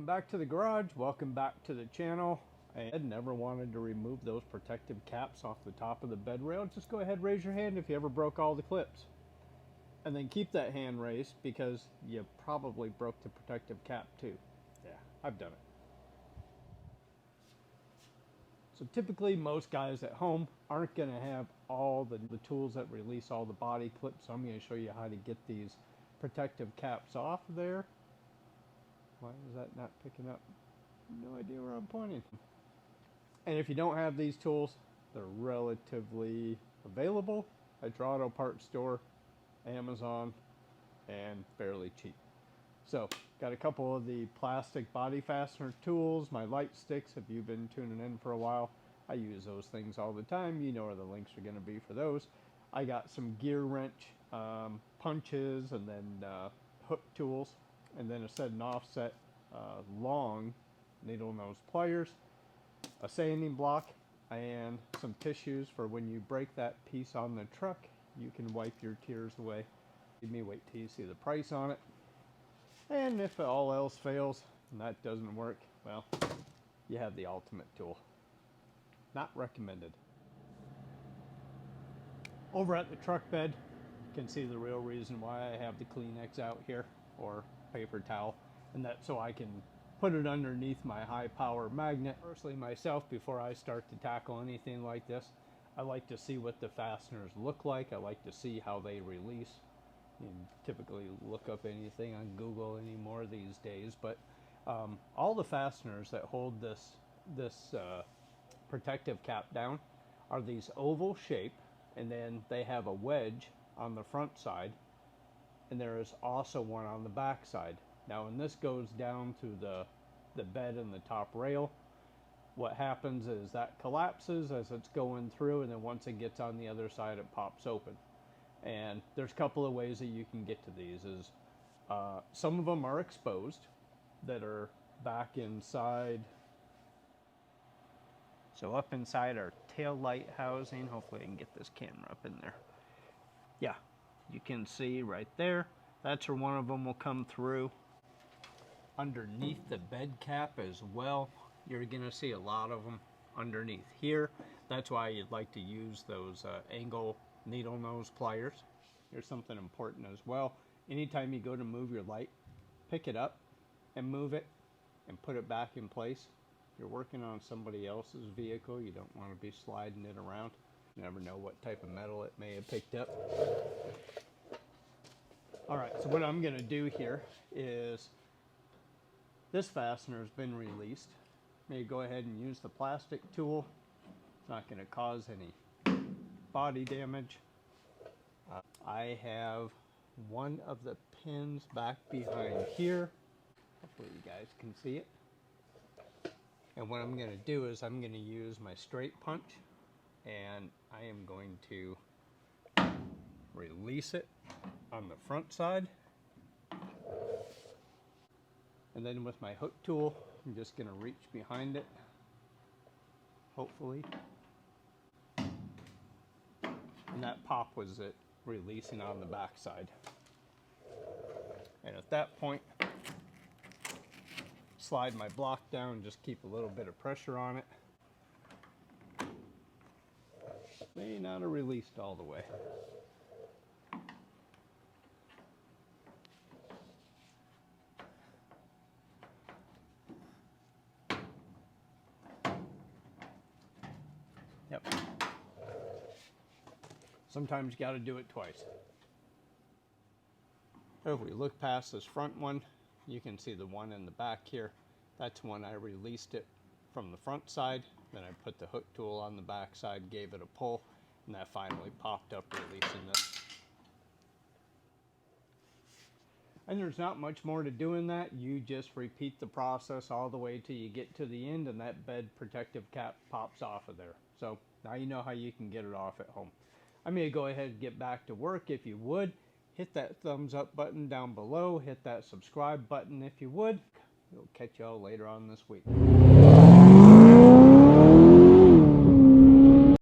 back to the garage. Welcome back to the channel. I never wanted to remove those protective caps off the top of the bed rail. Just go ahead, raise your hand if you ever broke all the clips. And then keep that hand raised because you probably broke the protective cap too. Yeah, I've done it. So typically most guys at home aren't going to have all the tools that release all the body clips. So I'm going to show you how to get these protective caps off there. Why is that not picking up? No idea where I'm pointing. And if you don't have these tools, they're relatively available at your auto parts store, Amazon, and fairly cheap. So, got a couple of the plastic body fastener tools, my light sticks. If you've been tuning in for a while, I use those things all the time. You know where the links are going to be for those. I got some gear wrench punches, and then hook tools, and then a set and offset long needle nose pliers, a sanding block, and some tissues for when you break that piece on the truck, you can wipe your tears away. Give me wait till you see the price on it. And if all else fails and that doesn't work, well, you have the ultimate tool. Not recommended. Over at the truck bed, you can see the real reason why I have the Kleenex out here, or paper towel, and that's so I can put it underneath my high power magnet. Personally myself, before I start to tackle anything like this, I like to see what the fasteners look like. I like to see how they release. You can typically look up anything on Google anymore these days, but all the fasteners that hold this protective cap down are these oval shape, and then they have a wedge on the front side, and there is also one on the back side. Now when this goes down to the bed and the top rail, what happens is that collapses as it's going through, and then once it gets on the other side, it pops open. And there's a couple of ways that you can get to these. Some of them are exposed, that are back inside. So up inside our tail light housing, hopefully I can get this camera up in there. Yeah, you can see right there, that's where one of them will come through. Underneath the bed cap as well, you're gonna see a lot of them underneath here. That's why you'd like to use those angle needle nose pliers. Here's something important as well. Anytime you go to move your light, pick it up and move it and put it back in place. You're working on somebody else's vehicle. You don't want to be sliding it around. You never know what type of metal it may have picked up. Alright, so what I'm going to do here is, this fastener has been released. Maybe go ahead and use the plastic tool. It's not going to cause any body damage. I have one of the pins back behind here. Hopefully you guys can see it. And what I'm going to do is I'm going to use my straight punch, and I am going to release it on the front side. And then with my hook tool, I'm just going to reach behind it, hopefully. And that pop was it releasing on the back side. And at that point, slide my block down, just keep a little bit of pressure on it. May not have released all the way. Yep. Sometimes you got to do it twice. If we look past this front one, you can see the one in the back here. That's when I released it from the front side. Then I put the hook tool on the back side, gave it a pull, and that finally popped up, releasing this. And there's not much more to doing that. You just repeat the process all the way till you get to the end, and that bed protective cap pops off of there. So now you know how you can get it off at home. I'm going to go ahead and get back to work. If you would, hit that thumbs up button down below. Hit that subscribe button if you would. We'll catch y'all later on this week.